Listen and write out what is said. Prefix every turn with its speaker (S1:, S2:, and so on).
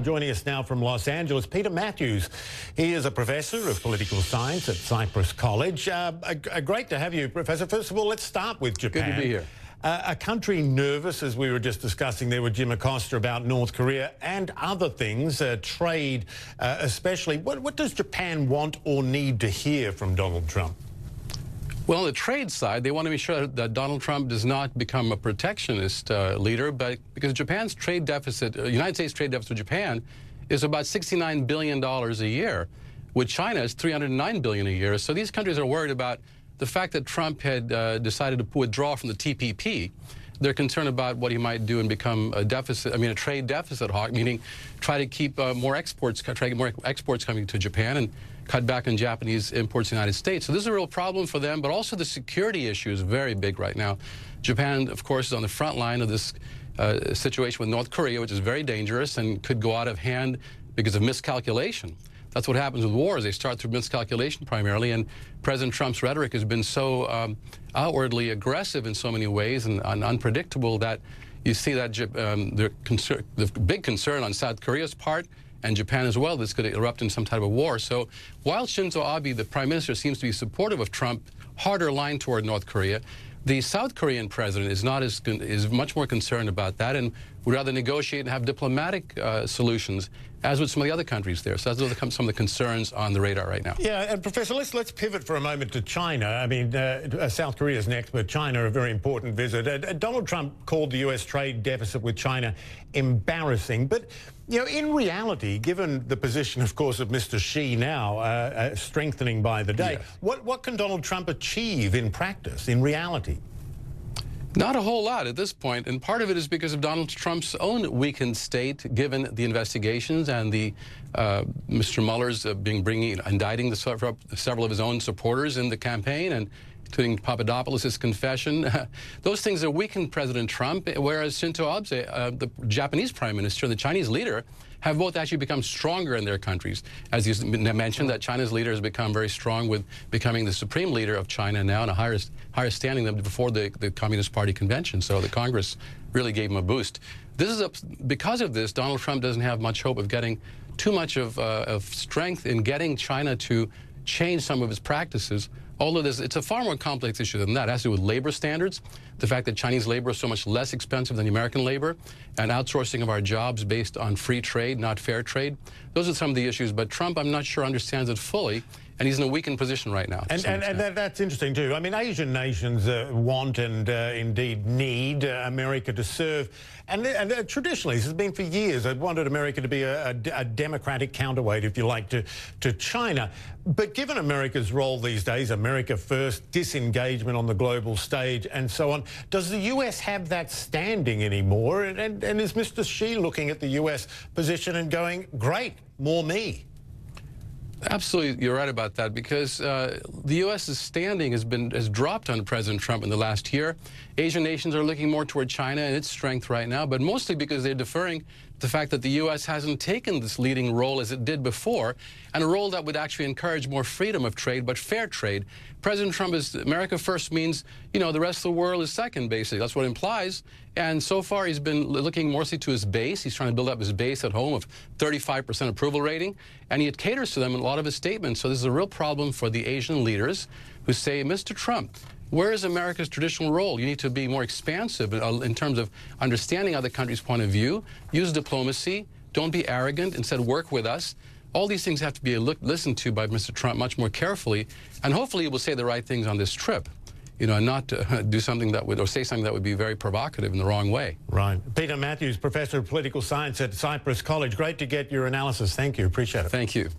S1: Joining us now from Los Angeles, Peter Mathews. He is a professor of political science at Cypress College. Great to have you, Professor. First of all, let's start with Japan.
S2: Good to be here.
S1: A country nervous, as we were just discussing there with Jim Acosta, about North Korea and other things, trade especially. What does Japan want or need to hear from Donald Trump?
S2: Well, on the trade side, they want to be sure that Donald Trump does not become a protectionist leader, but because Japan's trade deficit, United States trade deficit with Japan is about $69 billion a year. With China, it's $309 billion a year. So these countries are worried about the fact that Trump had decided to withdraw from the TPP. They're concerned about what he might do and become a trade deficit hawk, meaning try to keep more exports coming to Japan and cut back on Japanese imports in the United States. So this is a real problem for them, but also the security issue is very big right now. Japan, of course, is on the front line of this situation with North Korea, which is very dangerous and could go out of hand because of miscalculation. That's what happens with wars. They start through miscalculation primarily, and President Trump's rhetoric has been so outwardly aggressive in so many ways and unpredictable that you see that the big concern on South Korea's part and Japan as well, this could erupt in some type of war. So while Shinzo Abe, the prime minister, seems to be supportive of Trump, harder line toward North Korea, the South Korean president is much more concerned about that and would rather negotiate and have diplomatic solutions, as with some of the other countries there. So those are some of the concerns on the radar right now.
S1: Yeah, and Professor, let's pivot for a moment to China. I mean, South Korea is next, but China, a very important visit. Donald Trump called the U.S. trade deficit with China embarrassing. But, you know, in reality, given the position, of course, of Mr. Xi now, strengthening by the day, yes, what can Donald Trump achieve in practice, in reality?
S2: Not a whole lot at this point, and part of it is because of Donald Trump's own weakened state, given the investigations and the Mr. Mueller's indicting several of his own supporters in the campaign, and including Papadopoulos' confession. Those things have weakened President Trump, whereas Shinzo Abe, the Japanese prime minister, and the Chinese leader, have both actually become stronger in their countries. As you mentioned, that China's leader has become very strong with becoming the supreme leader of China now, and a higher standing than before the Communist Party convention. So the Congress really gave him a boost. Because of this, Donald Trump doesn't have much hope of getting too much of strength in getting China to change some of its practices. Although it's a far more complex issue than that. It has to do with labor standards, the fact that Chinese labor is so much less expensive than American labor, and outsourcing of our jobs based on free trade, not fair trade. Those are some of the issues, but Trump, I'm not sure, understands it fully, and he's in a weakened position right now.
S1: And that's interesting, too. I mean, Asian nations want and indeed need America to serve. And traditionally, this has been for years, they've wanted America to be a democratic counterweight, if you like, to China. But given America's role these days, America first, disengagement on the global stage, and so on, does the U.S. have that standing anymore? And is Mr. Xi looking at the U.S. position and going, great, more me?
S2: Absolutely, you're right about that, because the U.S.'s standing has dropped under President Trump in the last year. Asian nations are looking more toward China and its strength right now, but mostly because they're deferring the fact that the U.S. hasn't taken this leading role as it did before, and a role that would actually encourage more freedom of trade, but fair trade. President Trump is America first means, you know, the rest of the world is second, basically. That's what it implies. And so far, he's been looking mostly to his base. He's trying to build up his base at home of 35% approval rating, and he caters to them in a lot of his statements. So this is a real problem for the Asian leaders who say, Mr. Trump, where is America's traditional role? You need to be more expansive in terms of understanding other countries' point of view. Use diplomacy. Don't be arrogant. Instead, work with us. All these things have to be listened to by Mr. Trump much more carefully, and hopefully he will say the right things on this trip, you know, and not do something that would, or say something that would be very provocative in the wrong way.
S1: Right. Peter Mathews, Professor of Political Science at Cypress College. Great to get your analysis. Thank you. Appreciate it.
S2: Thank you.